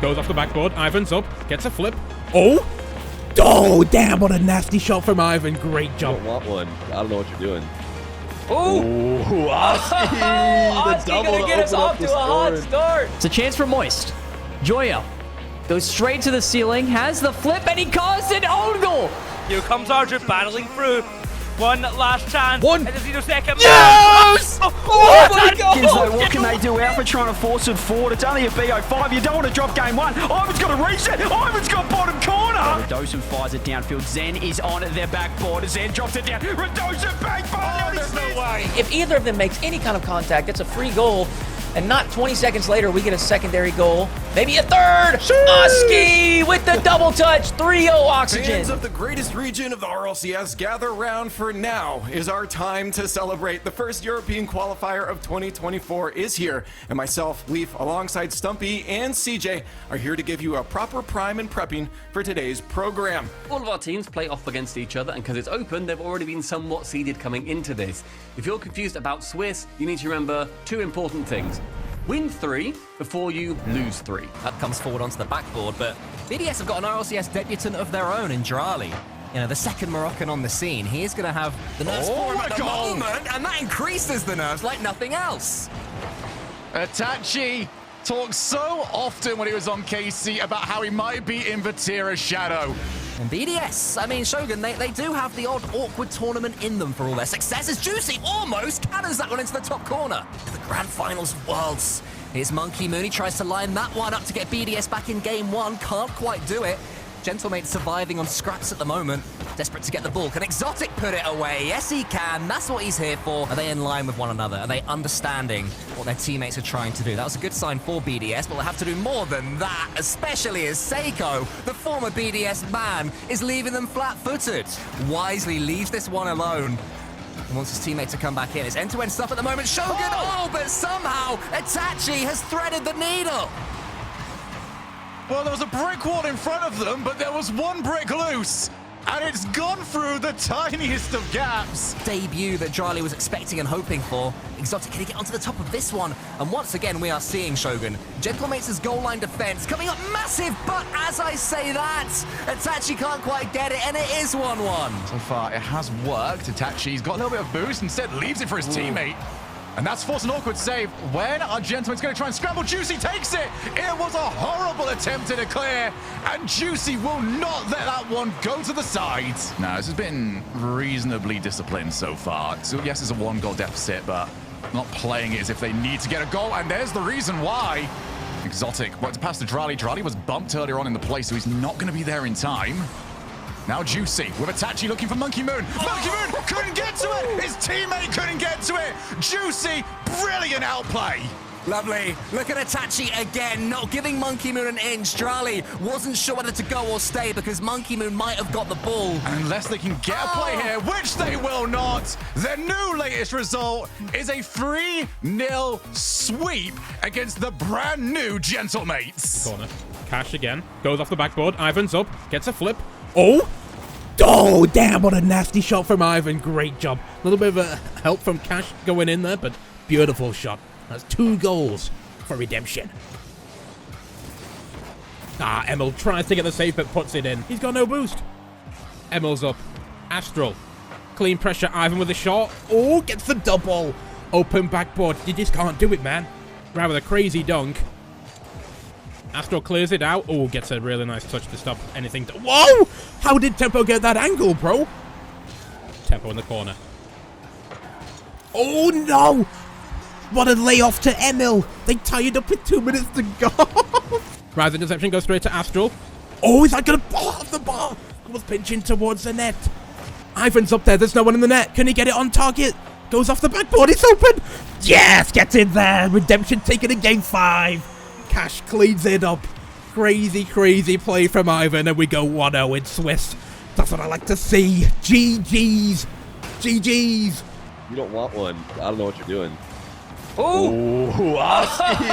Goes off the backboard. Ivan's up. Gets a flip. Oh! Oh, damn, what a nasty shot from Ivan. Great job. I don't want one. I don't know what you're doing. Ooh, Oski gonna get us off to a hot start. It's a chance for Moist. Joya goes straight to the ceiling, has the flip, and he caused an own goal. Here comes Archer battling through. One last chance. One. And 0 second. Yes! Oh my God! Ginzo, what can they do? Alpha trying to force it forward. It's only a BO5. You don't want to drop game one. Ivan's got a reset. Ivan's got bottom corner. Radosin fires it downfield. Zen is on their backboard. Zen drops it down. Radosin backboard. Oh, there's no way. If either of them makes any kind of contact, it's a free goal. And not 20 seconds later, we get a secondary goal. Maybe a third. Oski with the double touch. 3-0 Oxygen. Fans of the greatest region of the RLCS, gather round, for now is our time to celebrate. The first European qualifier of 2024 is here. And myself, Leaf, alongside Stumpy and CJ, are here to give you a proper prime and prepping for today's program. All of our teams play off against each other, and because it's open, they've already been somewhat seeded coming into this. If you're confused about Swiss, you need to remember two important things. Win 3 before you lose 3. That comes forward onto the backboard, but BDS have got an RLCS debutant of their own in Drali. You know, the second Moroccan on the scene. He is going to have the nerves for him at the moment, and that increases the nerves like nothing else. Itachi talks so often when he was on KC about how he might be in Vatira's shadow. And BDS, I mean, Shogun, they do have the odd awkward tournament in them for all their success. As Juicy almost cannons that one into the top corner. To the grand finals of Worlds. Here's Monkey Moon. He tries to line that one up to get BDS back in game one. Can't quite do it. Gentlemate surviving on scraps at the moment. Desperate to get the ball. Can Exotic put it away? Yes, he can. That's what he's here for. Are they in line with one another? Are they understanding what their teammates are trying to do? That was a good sign for BDS, but they'll have to do more than that, especially as Seiko, the former BDS man, is leaving them flat-footed. Wisely leaves this one alone and wants his teammate to come back in. It's end-to-end stuff at the moment. Shogun, but somehow Itachi has threaded the needle. Well, there was a brick wall in front of them, but there was one brick loose, and it's gone through the tiniest of gaps. Debut that Drali was expecting and hoping for. Exotic, can he get onto the top of this one? And once again, we are seeing Shogun. Gentlemates' goal line defense coming up massive, but as I say that, Itachi can't quite get it, and it is 1-1. So far, it has worked. Itachi's got a little bit of boost, instead leaves it for his teammate. And that's forced an awkward save. When our Gentleman's going to try and scramble, Juicy takes it. It was a horrible attempt to clear, and Juicy will not let that one go to the side. Now, this has been reasonably disciplined so far. So yes, it's a 1-goal deficit, but not playing it as if they need to get a goal, and there's the reason why. Exotic wanted to pass to Drali. Drali was bumped earlier on in the play, so he's not going to be there in time. Now Juicy with Itachi looking for Monkey Moon. Monkey Moon couldn't get to it. His teammate couldn't get to it. Juicy, brilliant outplay. Lovely. Look at Itachi again, not giving Monkey Moon an inch. Drali wasn't sure whether to go or stay because Monkey Moon might have got the ball. And unless they can get a play here, which they will not, their new latest result is a 3-0 sweep against the brand new Gentlemates. Corner. Cash again. Goes off the backboard. Ivan's up. Gets a flip. Oh! Oh, damn, what a nasty shot from Ivan. Great job. A little bit of help from Cash going in there, but beautiful shot. That's 2 goals for redemption. Emil tries to get the save, but puts it in. He's got no boost. Emil's up. Astral. Clean pressure. Ivan with a shot. Oh, gets the double. Open backboard. You just can't do it, man. Right with a crazy dunk. Astral clears it out. Oh, gets a really nice touch to stop anything. Whoa! How did Tempo get that angle, bro? Tempo in the corner. Oh, no! What a layoff to Emil. They tie it up with 2 minutes to go. Rise interception goes straight to Astral. Oh, is that going to ball off the bar? Was pinching towards the net. Ivan's up there. There's no one in the net. Can he get it on target? Goes off the backboard. It's open. Yes, gets in there. Redemption taken in game 5. Cash cleans it up. Crazy, crazy play from Ivan, and we go 1-0 in Swiss. That's what I like to see. GG's. GG's. You don't want one. I don't know what you're doing. Ooh, Oski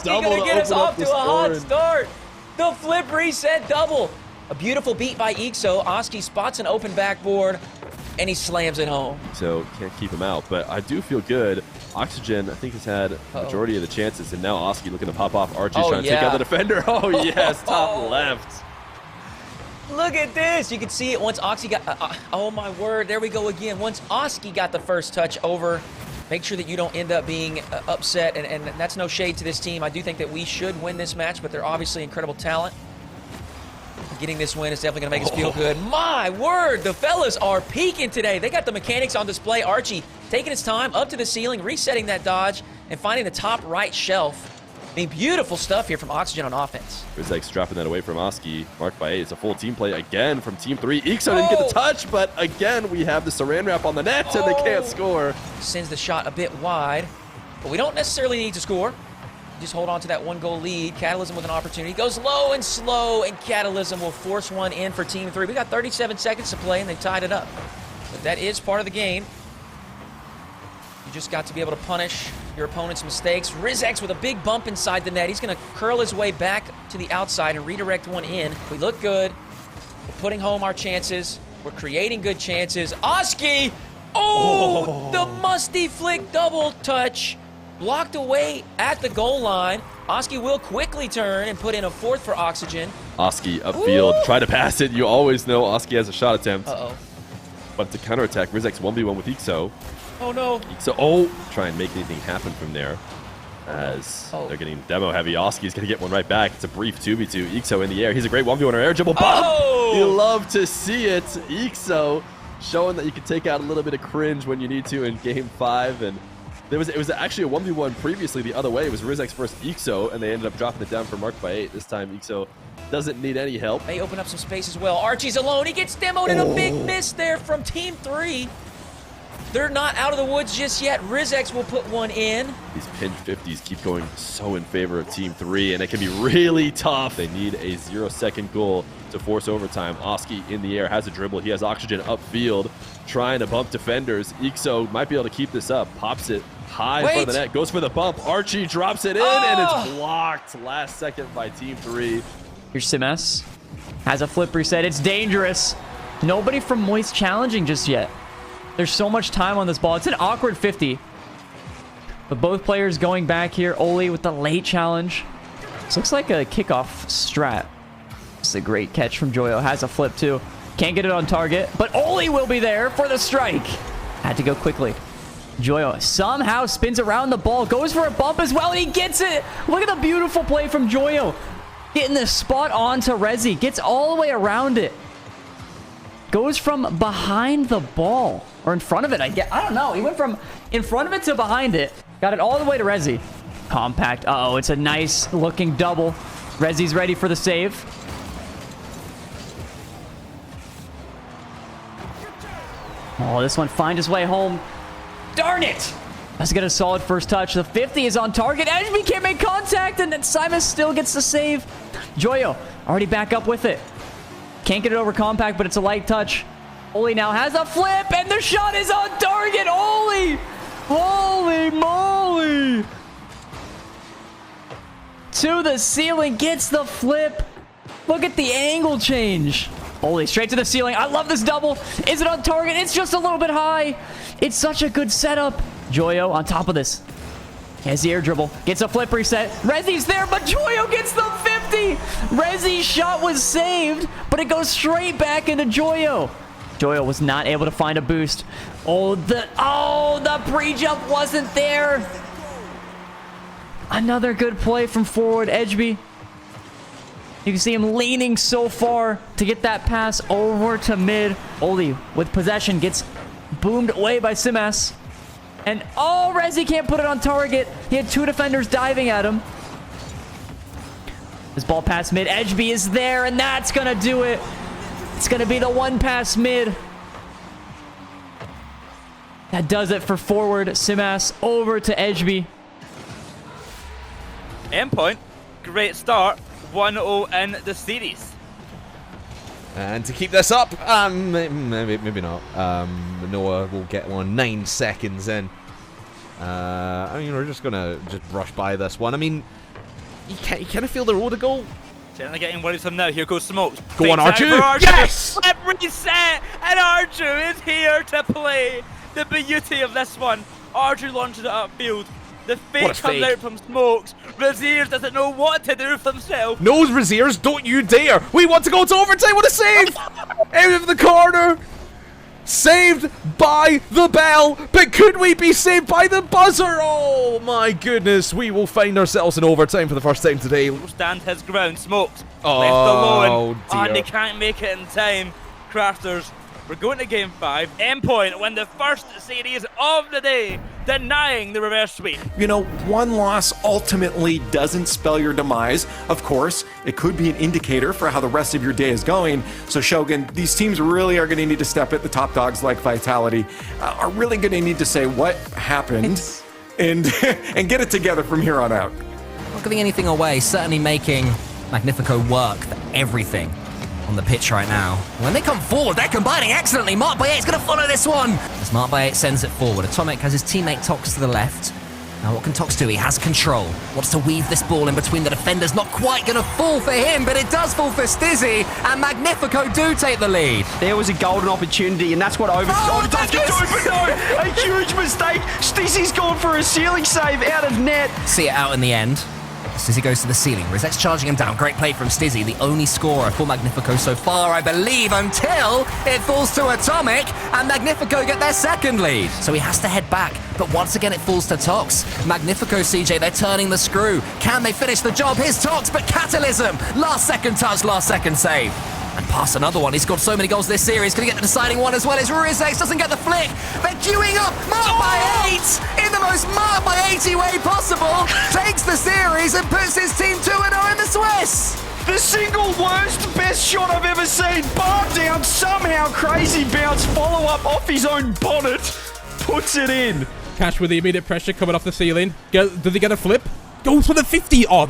gonna get us off to a hot start. The flip reset double. A beautiful beat by Ixo. Oski spots an open backboard. and he slams it home. So can't keep him out, but I do feel good. Oxygen, I think, has had a majority of the chances, and now Oski looking to pop off. Archie's trying to take out the defender. Oh, yes, top left. Look at this. You can see it once Oxy got... oh, my word. There we go again. Once Oski got the first touch over, make sure that you don't end up being upset, and that's no shade to this team. I do think that we should win this match, but they're obviously incredible talent. Getting this win is definitely going to make us feel good. My word, the fellas are peaking today. They got the mechanics on display. Archie taking his time up to the ceiling, resetting that dodge, and finding the top right shelf. I mean, beautiful stuff here from Oxygen on offense. Rizek dropping that away from Oski. Marked by 8. It's a full team play again from Team 3. Ixo didn't get the touch, but again, we have the saran wrap on the net, and they can't score. Sends the shot a bit wide, but we don't necessarily need to score. Just hold on to that 1-goal lead. Catalysm with an opportunity. Goes low and slow, and Catalysm will force one in for Team 3. We got 37 seconds to play, and they tied it up. But that is part of the game. You just got to be able to punish your opponent's mistakes. Rizex with a big bump inside the net. He's going to curl his way back to the outside and redirect one in. We look good. We're putting home our chances. We're creating good chances. Oski! Oh! The musty flick double touch. Blocked away at the goal line. Oski will quickly turn and put in a fourth for Oxygen. Oski upfield, try to pass it. You always know Oski has a shot attempt. Uh-oh. But to counterattack, Rizek's 1v1 with Ixo. Oh, no. Ixo, try and make anything happen from there. As they're getting demo heavy. Oski's going to get one right back. It's a brief 2v2. Ixo in the air. He's a great 1v1 air dribble. Bump! You love to see it. Ixo showing that you can take out a little bit of cringe when you need to in Game 5. And it was actually a 1v1 previously the other way. It was Rizek's first Ixo, and they ended up dropping it down for Marked by 8. This time, Ixo doesn't need any help. They open up some space as well. Archie's alone. He gets demoed and a big miss there from Team 3. They're not out of the woods just yet. Rizex will put one in. These pinned 50s keep going so in favor of Team 3, and it can be really tough. They need a 0-second goal to force overtime. Oski in the air has a dribble. He has Oxygen upfield, trying to bump defenders. Ixo might be able to keep this up. Pops it high in front of the net. Goes for the bump. Archie drops it in, and it's blocked last second by Team 3. Here's Simas. Has a flip reset. It's dangerous. Nobody from Moist challenging just yet. There's so much time on this ball. It's an awkward 50. But both players going back here. Oli with the late challenge. This looks like a kickoff strat. It's a great catch from Joyo. Has a flip too. Can't get it on target. But Oli will be there for the strike. Had to go quickly. Joyo somehow spins around the ball. Goes for a bump as well. And he gets it. Look at the beautiful play from Joyo. Getting this spot on to Rezi. Gets all the way around it. Goes from behind the ball. Or in front of it, I guess. I don't know. He went from in front of it to behind it. Got it all the way to Rezi. Compact. Uh-oh, it's a nice looking double. Rezi's ready for the save. Oh, this one find his way home. Darn it! Let's get a solid first touch. The 50 is on target. Ashby can't make contact, and then Simus still gets the save. Joyo already back up with it. Can't get it over Compact, but it's a light touch. Oli now has a flip, and the shot is on target. Oli! Holy moly! To the ceiling, gets the flip. Look at the angle change. Oli straight to the ceiling. I love this double. Is it on target? It's just a little bit high. It's such a good setup. Joyo on top of this. Has the air dribble. Gets a flip reset. Rezi's there, but Joyo gets the 50. Rezi's shot was saved, but it goes straight back into Joyo. Joyo was not able to find a boost. Oh, the pre-jump wasn't there. Another good play from forward Edgeby. You can see him leaning so far to get that pass over to mid. Oli with possession gets boomed away by Simas. And Rezi can't put it on target. He had two defenders diving at him. This ball pass mid. Edgeby is there, and that's going to do it. It's going to be the one pass mid. That does it for forward Simas over to Edgeby. Endpoint, great start. 1-0 in the series. And to keep this up, maybe not. Noah will get one 9 seconds in. I mean, we're just going to brush by this one. I mean, you kind of feel the road to goal Generally getting worrisome now. Here goes Smokes. Go on, Fakes Arju. out for Yes! Flip reset, and Arju is here to play. The beauty of this one. Arju launches it upfield. The fake comes out from Smokes. Raziers doesn't know what to do for himself. No, Raziers, don't you dare. We want to go to overtime. What a save. Out of the corner. Saved by the bell. But could we be saved by the buzzer? Oh, my goodness. We will find ourselves in overtime for the first time today. Stand his ground. Smokes left Oh, alone. dear. And they can't make it in time. Crafters, we're going to game 5. Endpoint win the first series of the day, denying the reverse sweep. You know, one loss ultimately doesn't spell your demise. Of course, it could be an indicator for how the rest of your day is going. So Shogun, these teams really are going to need to step at the top dogs like Vitality, are really going to need to say what happened and get it together from here on out. Not giving anything away, certainly making Magnifico work for everything on the pitch right now. When they come forward, they're combining excellently. Mark by 8 is going to follow this one. As Mark by 8 sends it forward, Atomic has his teammate Tox to the left. Now what can Tox do? He has control. Wants to weave this ball in between the defenders. Not quite going to fall for him, but it does fall for Stizzy. And Magnifico do take the lead. There was a golden opportunity, and that's what Overtime can do, but no! A huge mistake! Stizzy's gone for a ceiling save out of net. See it out in the end. Stizzy goes to the ceiling. Rizek's charging him down. Great play from Stizzy, the only scorer for Magnifico so far, I believe, until it falls to Atomic, and Magnifico get their second lead. So he has to head back, but once again it falls to Tox. Magnifico, CJ, they're turning the screw. Can they finish the job? Here's Tox, but Catalysm! Last second touch, last second save. And pass another one. He's scored so many goals this series. Gonna get the deciding one as well as Rizex doesn't get the flick. They're queuing up. Mark by 8 in the most Mark by 80 way possible. Takes the series and puts his team 2-0 in the Swiss. The single worst best shot I've ever seen. Bar down, somehow crazy bounce, follow up off his own bonnet. Puts it in. Cash with the immediate pressure coming off the ceiling. Does he get a flip? Goes for the 50. Oh,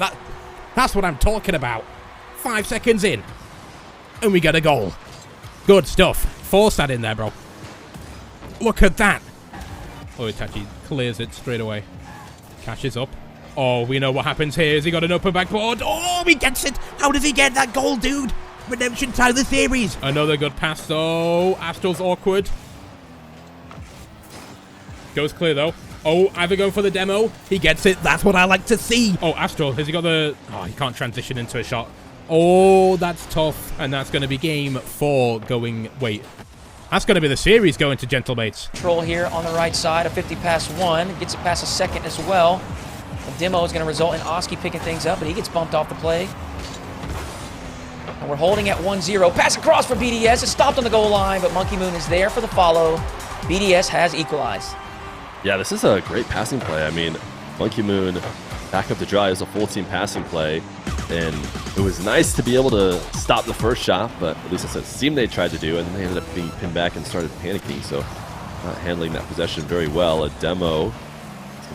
that's what I'm talking about. 5 seconds in. And we get a goal. Good stuff. Force that in there, bro. Look at that. Oh, Itachi clears it straight away. Cash is up. Oh, we know what happens here. Has he got an open backboard? Oh, he gets it. How does he get that goal, dude? Redemption tie of the series. Another good pass, though. Astral's awkward. Goes clear, though. Oh, either going for the demo. He gets it. That's what I like to see. Oh, Astral. Has he got the... Oh, he can't transition into a shot. Oh, that's tough. And that's going to be game 4 going... Wait. That's going to be the series going to Gentlemates. Control here on the right side, a 50 past 1. Gets it past a second as well. The demo is going to result in Oski picking things up, but he gets bumped off the play. And we're holding at 1-0. Pass across for BDS. It's stopped on the goal line, but Monkey Moon is there for the follow. BDS has equalized. Yeah, this is a great passing play. I mean, Monkey Moon back up the draw is a full team passing play. And it was nice to be able to stop the first shot, but at least that's what it seemed they tried to do, and then they ended up being pinned back and started panicking, so not handling that possession very well. A demo to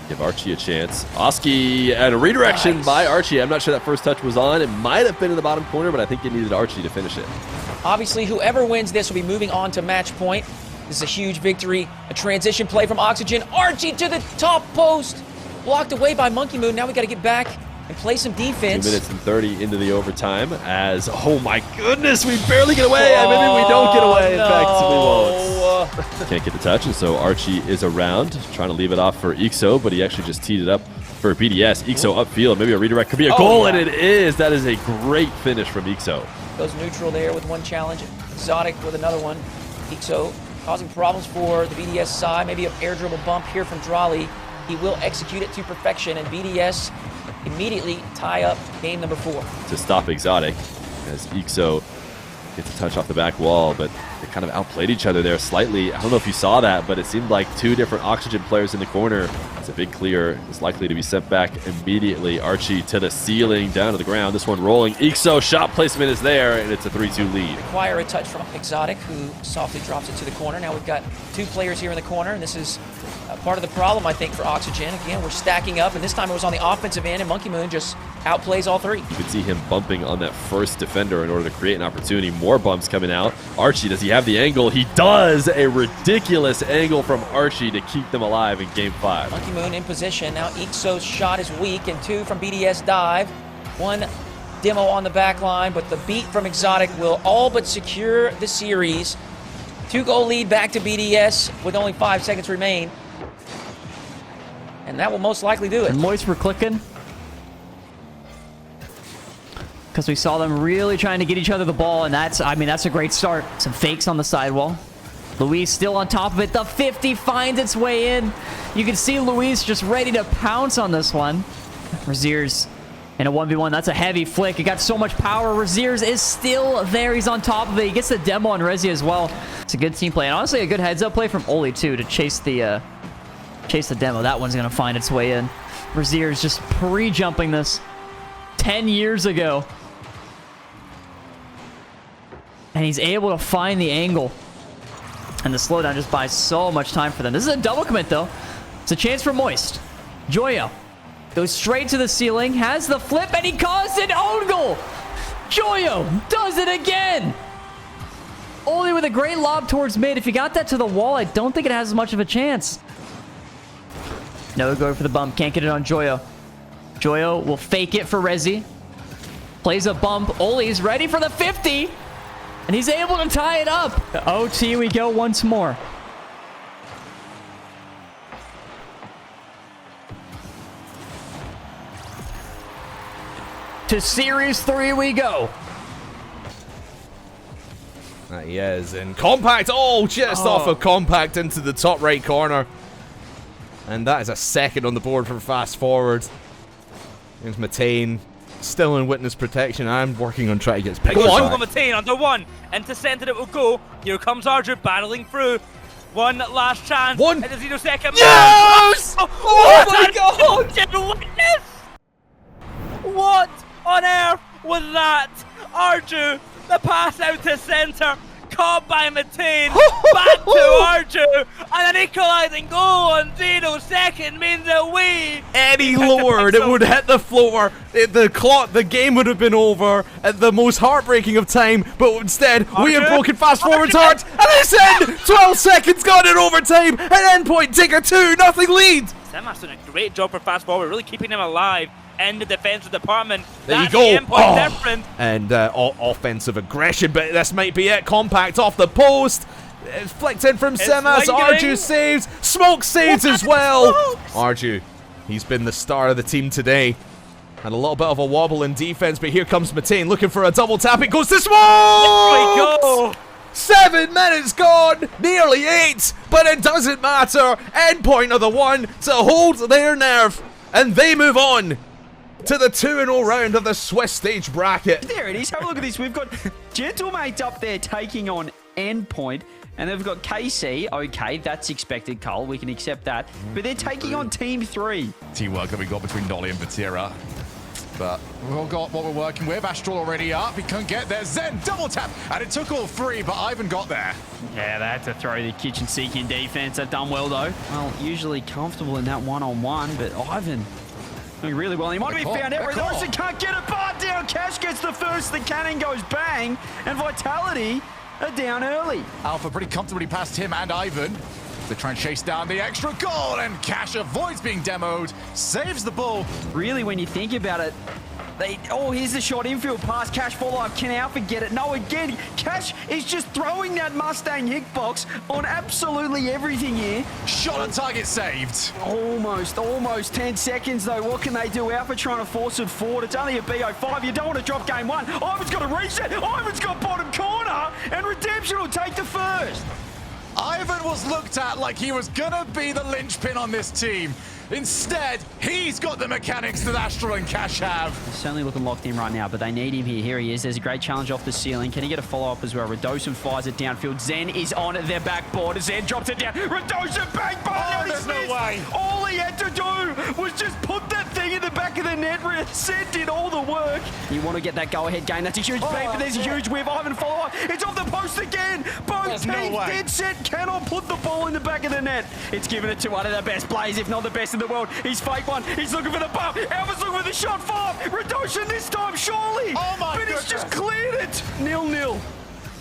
give Archie a chance. Oski and a redirection by Archie. I'm not sure that first touch was on. It might have been in the bottom corner, but I think it needed Archie to finish it. Obviously, whoever wins this will be moving on to match point. This is a huge victory. A transition play from Oxygen. Archie to the top post. Blocked away by Monkey Moon. Now we got to get back and play some defense. 2 minutes and 30 into the overtime as, oh my goodness, we barely get away. Maybe we don't get away. In fact, we won't. Can't get the touch, and so Archie is around, trying to leave it off for Ixo, but he actually just teed it up for BDS. Ixo upfield, maybe a redirect could be a goal, and it is. That is a great finish from Ixo. Goes neutral there with one challenge. Exotic with another one. Ixo causing problems for the BDS side. Maybe an air dribble bump here from Drawley. He will execute it to perfection, and BDS immediately tie up game number 4. To stop Exotic, as Ixo gets a touch off the back wall, but they kind of outplayed each other there slightly. I don't know if you saw that, but it seemed like 2 different Oxygen players in the corner. It's a big clear. It's likely to be sent back immediately. Archie to the ceiling, down to the ground. This one rolling. Ixo, shot placement is there, and it's a 3-2 lead. Require a touch from Exotic, who softly drops it to the corner. Now we've got 2 players here in the corner, and this is part of the problem, I think, for Oxygen. Again, we're stacking up, and this time it was on the offensive end, and Monkey Moon just outplays all 3. You can see him bumping on that first defender in order to create an opportunity. More bumps coming out. Archie, does he have the angle? He does! A ridiculous angle from Archie to keep them alive in Game 5. Monkey Moon in position. Now Ixo's shot is weak, and 2 from BDS dive. 1 Demo on the back line, but the beat from Exotic will all but secure the series. 2-goal lead back to BDS with only 5 seconds remain. And that will most likely do it. And Moist were clicking. Because we saw them really trying to get each other the ball, and that's a great start. Some fakes on the sidewall. Luis still on top of it. The 50 finds its way in. You can see Luis just ready to pounce on this one. Razier's in a 1v1. That's a heavy flick. It got so much power. Razier's is still there. He's on top of it. He gets the demo on Rezi as well. It's a good team play. And honestly, a good heads-up play from Oli, too, to chase the demo. That one's going to find its way in. Razier's just pre-jumping this 10 years ago. And he's able to find the angle. And the slowdown just buys so much time for them. This is a double commit, though. It's a chance for Moist. Joyo goes straight to the ceiling, has the flip, and he caused an own goal. Joyo does it again. Only with a great lob towards mid. If you got that to the wall, I don't think it has as much of a chance. No go for the bump. Can't get it on Joyo. Joyo will fake it for Rezi. Plays a bump. Oli's ready for the 50. And he's able to tie it up. The OT we go once more. To Series 3 we go. He is in Compact. Oh, just off of Compact into the top right corner. And that is a second on the board for Fast Forward. Here's Matane. Still in witness protection. I'm working on trying to get his pick. Go on. Matane under one. Into center it will go. Here comes Arju battling through. One last chance. One. At the 0 second. Yes! Oh my god! Witness! What on earth was that? Arju, the pass out to center. Caught by Matane, back to Arju, and an equalising goal on 0 second means that any lower, it would hit the floor. The game would have been over at the most heartbreaking of time, but instead, we have broken Fast Forward's heart, and it's in! 12 seconds gone in overtime, and endpoint take a 2-0 lead! Semas done a great job for Fast Forward, really keeping him alive in the defensive department. There That's you go. the endpoint difference. And offensive aggression, but this might be it. Compact off the post. It's flicked in from Semas. Arju saves. Smoke saves as well. Arju, he's been the star of the team today. Had a little bit of a wobble in defense, but here comes Matane looking for a double tap. It goes to Smoke! There we go. 7 minutes gone, nearly 8, but it doesn't matter. Endpoint are the one to hold their nerve, and they move on to the 2-0 round of the Swiss stage bracket. There it is. Have a look at this. We've got Gentlemate up there taking on Endpoint. And then we've got KC. Okay, that's expected, Cole. We can accept that. But they're taking on Team 3. Teamwork that we got between Dolly and Vatira. But we've all got what we're working with. Astral already up. He couldn't get there. Zen double tap. And it took all 3, but Ivan got there. Yeah, they had to throw the kitchen sink in defense. They've done well, though. Well, usually comfortable in that one-on-one, but Ivan doing really well. He might have been found out. Larson can't get it. Bar down. Cash gets the first. The cannon goes bang. And Vitality are down early. Alpha pretty comfortably past him and Ivan. They try and chase down the extra goal, and Cash avoids being demoed, saves the ball. Really, when you think about it, here's the shot, infield pass, Cash follow-up, can Alpha get it? No, again, Cash is just throwing that Mustang hitbox on absolutely everything here. Shot on target saved. Almost 10 seconds though. What can they do? Alpha trying to force it forward. It's only a BO5. You don't want to drop game 1. Ivan's got a reset. Ivan's got bottom corner, and Redemption will take the first. Ivan was looked at like he was gonna be the linchpin on this team. Instead, he's got the mechanics that Astral and Cash have. He's certainly looking locked in right now, but they need him here. Here he is. There's a great challenge off the ceiling. Can he get a follow-up as well? Radosin fires it downfield. Zen is on their backboard. Zen drops it down. Radosin bang, bang! There's no way. All he had to do was just put that thing in the back of the net. Zen did all the work. You want to get that go-ahead game. That's a huge bang, but there's a huge whiff. Ivan follow-up. It's off the post again. Both teams dead set. Cannot put the ball in the back of the net. It's given it to one of the best players, if not the best in the world. He's fake one. He's looking for the bump. Alpha's looking for the shot. 5. Redoshin this time, surely. Oh my But goodness. he's just cleared it. 0-0.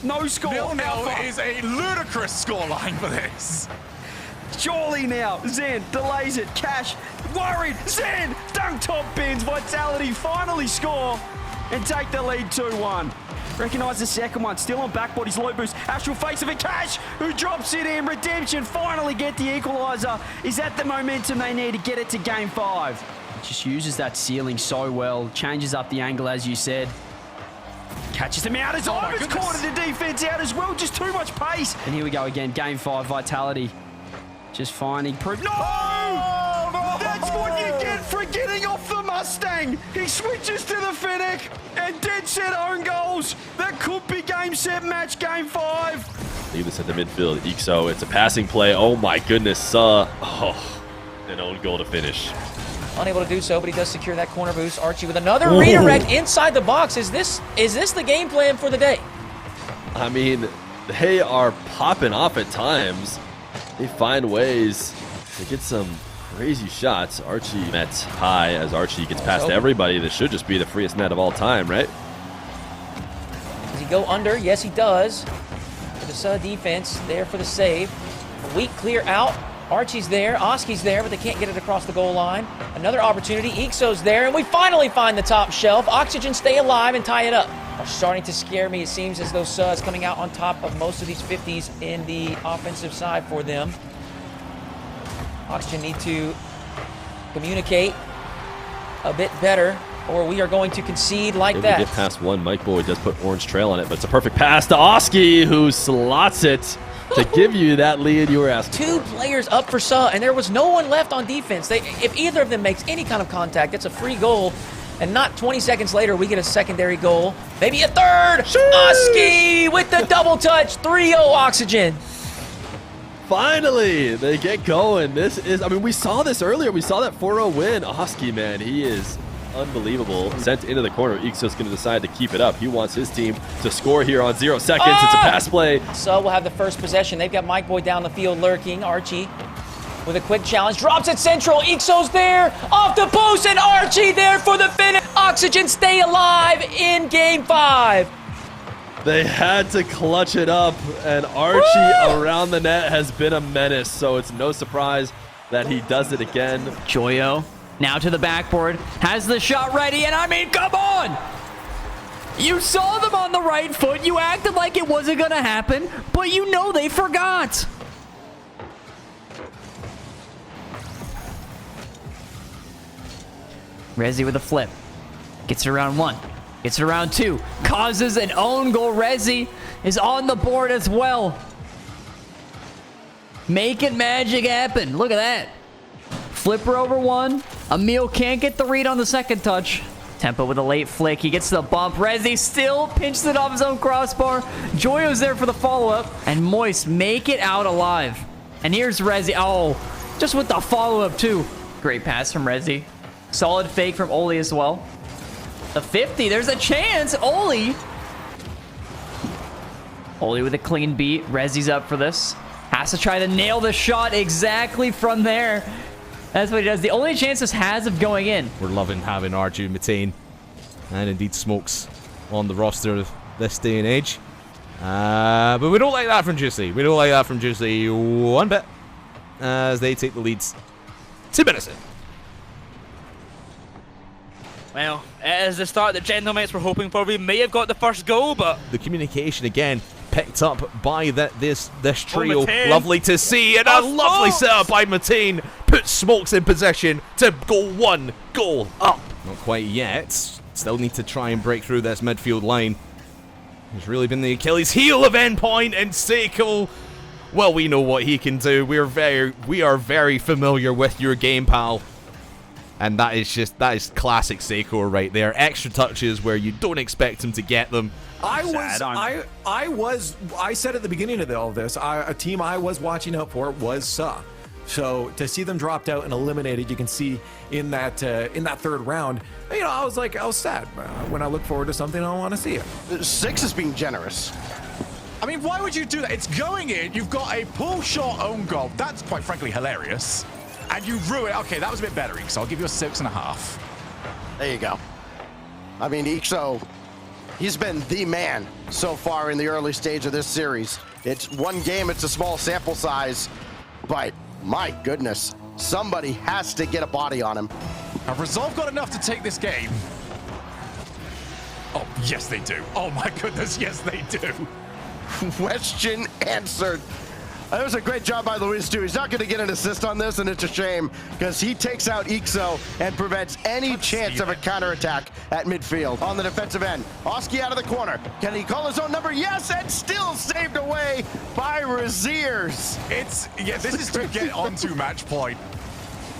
No score. 0-0 is a ludicrous scoreline for this. Surely now. Zen delays it. Cash worried. Zen dunk top bins. Vitality finally score. and take the lead 2-1. Recognise the second one, still on backboard, his low boost. Astral face of it, Cash, who drops it in. Redemption finally get the equaliser. Is that the momentum they need to get it to game 5? Just uses that ceiling so well, changes up the angle as you said. Catches them out as Ivan's cornered the defense out as well, just too much pace. And here we go again, game 5, Vitality. Just finding proof. No! That's what you get for getting off the Mustang. He switches to the Fennec and dead set own goals. That could be game, set, match, game 5. Leave this at the midfield. Ixo, it's a passing play. Oh my goodness. An own goal to finish. Unable to do so, but he does secure that corner boost. Archie with another redirect inside the box. Is this the game plan for the day? I mean, they are popping off at times. They find ways to get some crazy shots. Archie met high as Archie gets past everybody. This should just be the freest net of all time, right? Does he go under? Yes, he does. For the Suh defense, there for the save. Weak clear out. Archie's there, Oski's there, but they can't get it across the goal line. Another opportunity, Ixo's there, and we finally find the top shelf. Oxygen stay alive and tie it up. Are starting to scare me. It seems as though Suh is coming out on top of most of these 50s in the offensive side for them. Oxygen need to communicate a bit better, or we are going to concede like that. Get past one. Mike Boyd does put orange trail on it, but it's a perfect pass to Oski, who slots it to give you that lead you were asking. 2 players up for Suh, and there was no one left on defense. If either of them makes any kind of contact, it's a free goal. And not 20 seconds later, we get a secondary goal. Maybe a third. Oski with the double touch. 3-0 Oxygen. Finally, they get going. This is, I mean, we saw this earlier. We saw that 4-0 win. Oski, man, he is unbelievable. Sent into the corner. Ixo's going to decide to keep it up. He wants his team to score here on 0 seconds. It's a pass play. Suh will have the first possession. They've got Mike Boyd down the field lurking. Archie with a quick challenge. Drops it central. Ixo's there. Off the post, and Archie there for the finish. Oxygen stay alive in game 5. They had to clutch it up, and Archie around the net has been a menace, so it's no surprise that he does it again. Joyo now to the backboard, has the shot ready, and I mean, come on! You saw them on the right foot, you acted like it wasn't gonna happen, but you know they forgot. Rezi with a flip. Gets around 1. Gets around 2. Causes an own goal. Rezi is on the board as well. Making magic happen. Look at that. Flipper over 1. Emil can't get the read on the second touch. Tempo with a late flick. He gets the bump. Rezi still pinches it off his own crossbar. Joyo's there for the follow-up. And Moist make it out alive. And here's Rezi. Oh, just with the follow-up too. Great pass from Rezi. Solid fake from Oli as well. The 50, there's a chance. Oli with a clean beat. Rezi's up for this. Has to try to nail the shot exactly from there. That's what he does. The only chance this has of going in. We're loving having Arju, Matane, and indeed Smokes on the roster this day and age. But we don't like that from Juicy. We don't like that from Juicy one bit, as they take the leads 2 minutes in. Well, it is the start that Gentlemates were hoping for. We may have got the first goal, but the communication again picked up by this trio. Matane. Lovely to see, and a lovely setup by Matane. Puts Smokes in possession to go 1 goal up. Not quite yet. Still need to try and break through this midfield line. He's really been the Achilles heel of Endpoint, and Seiko, well, we know what he can do. We are very familiar with your game, pal. And that is classic Seiko right there. Extra touches where you don't expect him to get them. I said at the beginning of all this, a team I was watching out for was Suh. So to see them dropped out and eliminated, you can see in that third round, you know, I was sad. When I look forward to something, I don't want to see it. 6 is being generous. I mean, why would you do that? It's going in. You've got a pull shot own goal. That's quite frankly hilarious. And you ruin it. Okay, that was a bit better, Ixo. I'll give you a 6.5. There you go. I mean, Ixo, he's been the man so far in the early stage of this series. It's one game, it's a small sample size, but my goodness, somebody has to get a body on him. Have Resolve got enough to take this game? Yes, they do. Oh my goodness, yes, they do. Question answered. That was a great job by Luis, too. He's not going to get an assist on this, and it's a shame because he takes out Ixo and prevents any chance of a counterattack at midfield. On the defensive end, Oski out of the corner. Can he call his own number? Yes, and still saved away by Raziers. This is to get onto match point.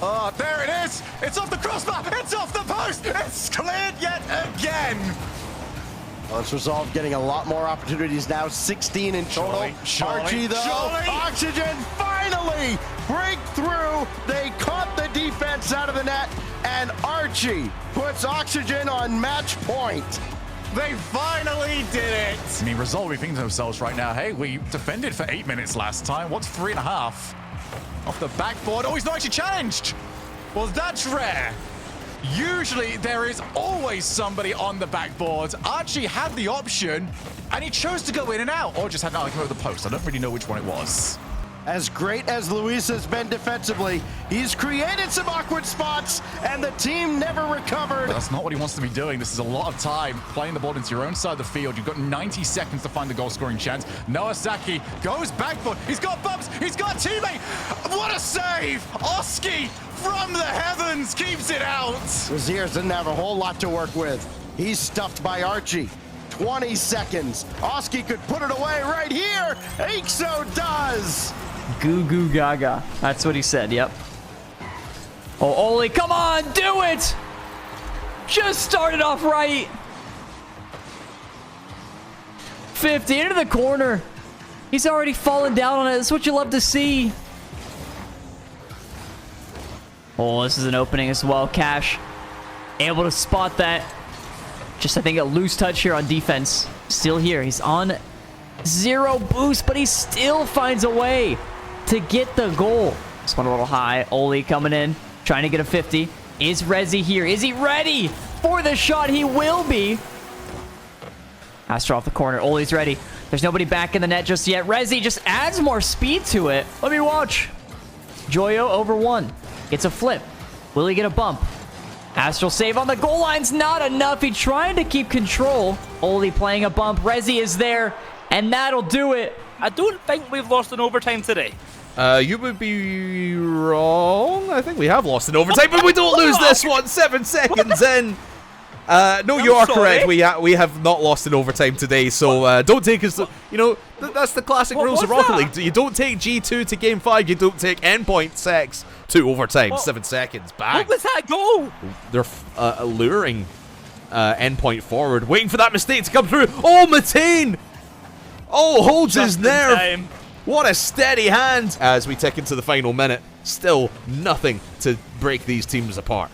Oh, there it is. It's off the crossbar. It's off the post. It's cleared yet again. Well, it's resolved, getting a lot more opportunities now, 16 in total. Archie, though, Oxygen finally break through. They caught the defense out of the net, and Archie puts Oxygen on match point. They finally did it. I mean, Resolve are thinking to themselves right now, hey, we defended for 8 minutes last time. What's 3.5? Off the backboard. Oh, he's not actually challenged. Well, that's rare. Usually, there is always somebody on the backboard. Archie had the option, and he chose to go in and out, or just had an argument with the post. I don't really know which one it was. As great as Luis has been defensively, he's created some awkward spots, and the team never recovered. But that's not what he wants to be doing. This is a lot of time playing the ball into your own side of the field. You've got 90 seconds to find the goal-scoring chance. Noasaki goes backboard. He's got bumps. He's got a teammate. What a save! Oski from the heavens keeps it out. Raziers didn't have a whole lot to work with. He's stuffed by Archie. 20 seconds. Oski could put it away right here. Ixo does. Goo goo gaga. That's what he said, yep. Oh, Oli, come on, do it! Just started off right. 50 into the corner. He's already fallen down on it. That's what you love to see. Oh, this is an opening as well. Cash able to spot that. Just, I think, a loose touch here on defense. Still here. He's on 0 boost, but he still finds a way to get the goal. This one a little high. Oli coming in, trying to get a 50. Is Rezi here? Is he ready for the shot? He will be. Astro off the corner. Oli's ready. There's nobody back in the net just yet. Rezi just adds more speed to it. Let me watch. Joyo over 1. It's a flip. Will he get a bump? Astral save on the goal line's not enough. He trying to keep control. Oli playing a bump. Rezi is there, and that'll do it. I don't think we've lost in overtime today. You would be wrong. I think we have lost in overtime, but we don't lose this one. 7 seconds in. No, you are correct. We have not lost in overtime today, so don't take us. You know, that's the classic rules of Rocket League. You don't take G2 to game 5. You don't take endpoint 6 to overtime. 7 seconds. Bang. What was that goal? They're luring endpoint forward, waiting for that mistake to come through. Oh, Matane! Oh, holds his nerve. What a steady hand as we tick into the final minute. Still nothing to break these teams apart.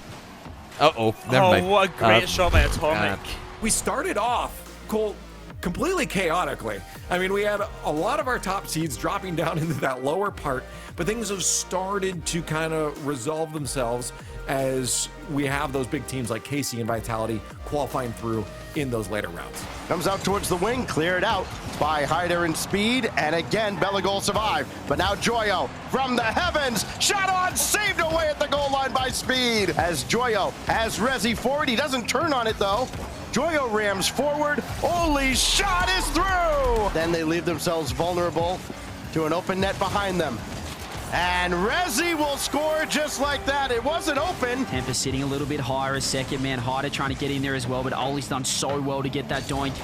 Uh-oh, never mind. Oh, what a great shot by Atomic. We started off, Cole, completely chaotically. I mean, we had a lot of our top seeds dropping down into that lower part, but things have started to kind of resolve themselves as we have those big teams like KC and Vitality qualifying through in those later rounds. Comes out towards the wing, cleared out by Hyder and Speed, and again, Belagol survived. But now Joyo from the heavens, shot on, saved away at the goal line by Speed. As Joyo has Rezi forward, he doesn't turn on it though. Joyo rams forward, only shot is through! Then they leave themselves vulnerable to an open net behind them. And Rezi will score just like that. It wasn't open. Temper sitting a little bit higher as second man. Hyder trying to get in there as well, but Oli's done so well to get that doink.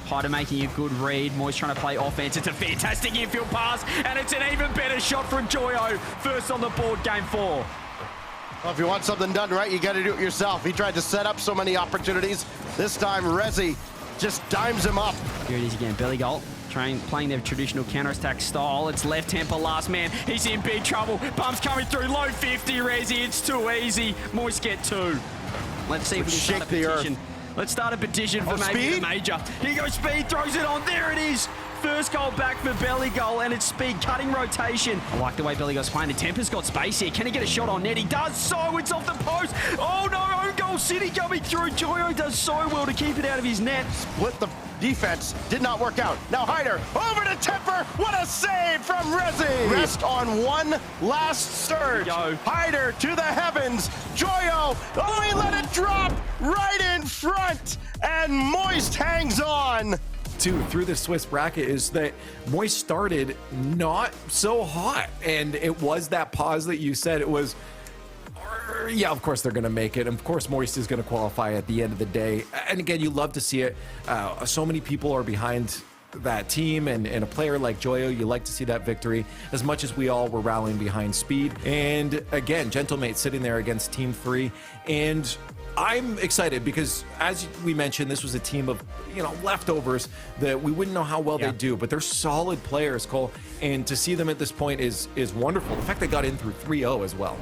Hyder making a good read. Moy's trying to play offense. It's a fantastic infield pass, and it's an even better shot from Joyo. First on the board, game 4. Well, if you want something done right, you got to do it yourself. He tried to set up so many opportunities. This time, Rezi just dimes him up. Here it is again, belly goal. Playing their traditional counter-attack style. It's left temper last man. He's in big trouble. Bumps coming through. Low 50, Rezi. It's too easy. Moist get 2. Let's see if we can start a petition. Let's start a petition for maybe the major. Here goes Speed. Throws it on. There it is. First goal back for Belly Goal, and it's Speed cutting rotation. I like the way Belly Goal's playing. The Temper's got space here. Can he get a shot on net? He does so. It's off the post. Oh no, own goal whole city coming through. Joyo does so well to keep it out of his net. Split the defense. Did not work out. Now Hyder over to Temper. What a save from Rezi. Rest on one last surge. Hyder to the heavens. Joyo. Oh, he let it drop right in front. And Moist hangs on. Through the Swiss bracket is that Moist started not so hot, and it was that pause that you said. It was, yeah, of course they're going to make it. Of course Moist is going to qualify at the end of the day. And again, you love to see it. So many people are behind that team, and a player like Joyo, you like to see that victory as much as we all were rallying behind Speed. And again, Gentlemate sitting there against Team 3, and I'm excited because, as we mentioned, this was a team of, leftovers that we wouldn't know how well they do, but they're solid players, Cole, and to see them at this point is wonderful. The fact they got in through 3-0 as well.